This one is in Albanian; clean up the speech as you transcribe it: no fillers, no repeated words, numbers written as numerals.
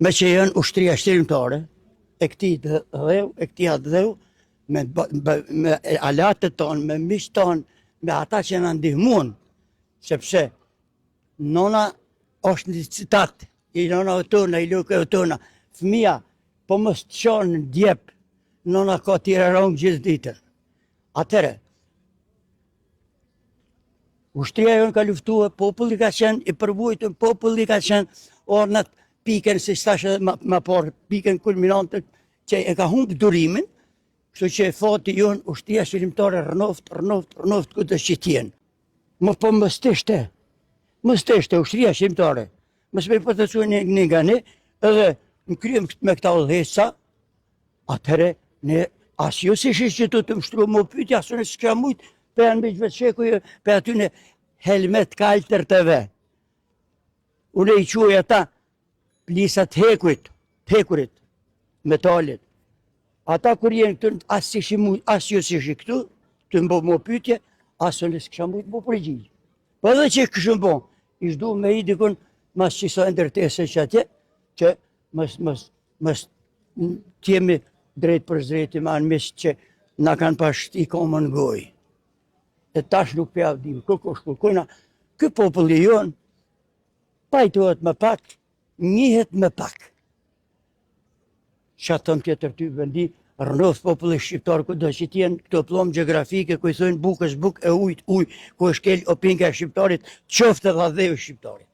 me që janë ushtria shtirimtare, e këti dheu, e këti atë dheu, me alatët tonë, me miqë tonë, me ata që në ndihmuan, sepse nona është një citat, i nona e tona, i luke e tona, fëmija, po më së të qonë në djepë, nona ka tira rongë gjithë ditën. Atere, ushtria jonë ka luftuar, populli ka qenë i përvujtën, populli ka qenë ornat piken, si stashe ma parë, piken kulminantët që e ka humbë durimin, kështu që fati jonë ushtria shtirimtare rënoft këtë që tjenë. Më po më steshte ushtria shtirimtare, më s'me për të cu një nga ne, edhe në kryem me këta udhesa, atëre ne asë jo si që të mështru më pytja, asë në s'ka mujtë, për janë bëjtë vetë shekuj, për aty në helmet kaltër të ve. Unë i quaj ata plisat hekurit, metalit. Ata kur jenë këtu, asë jo si shi këtu, të mbo më pytje, asë në s'ka mujtë më përgjigjë. Për edhe që këshë mbo, ishdu me i dikun, mas që sa ndërtese që atje, që mës t'jemi drejt për zrejti ma në misë që na kanë pasht i komën gojë. E tash nuk për avdim, kërkojna, kë populli jonë, pajtohet më pak, njihet më pak. Që atëm tjetër ty vendi, rënof populli shqiptarë, ku do që tjenë këto plomë geografike, ku i thojnë buk është buk, e ujt, ku është kell opinga shqiptarit, qoftë dhe dheu shqiptarit.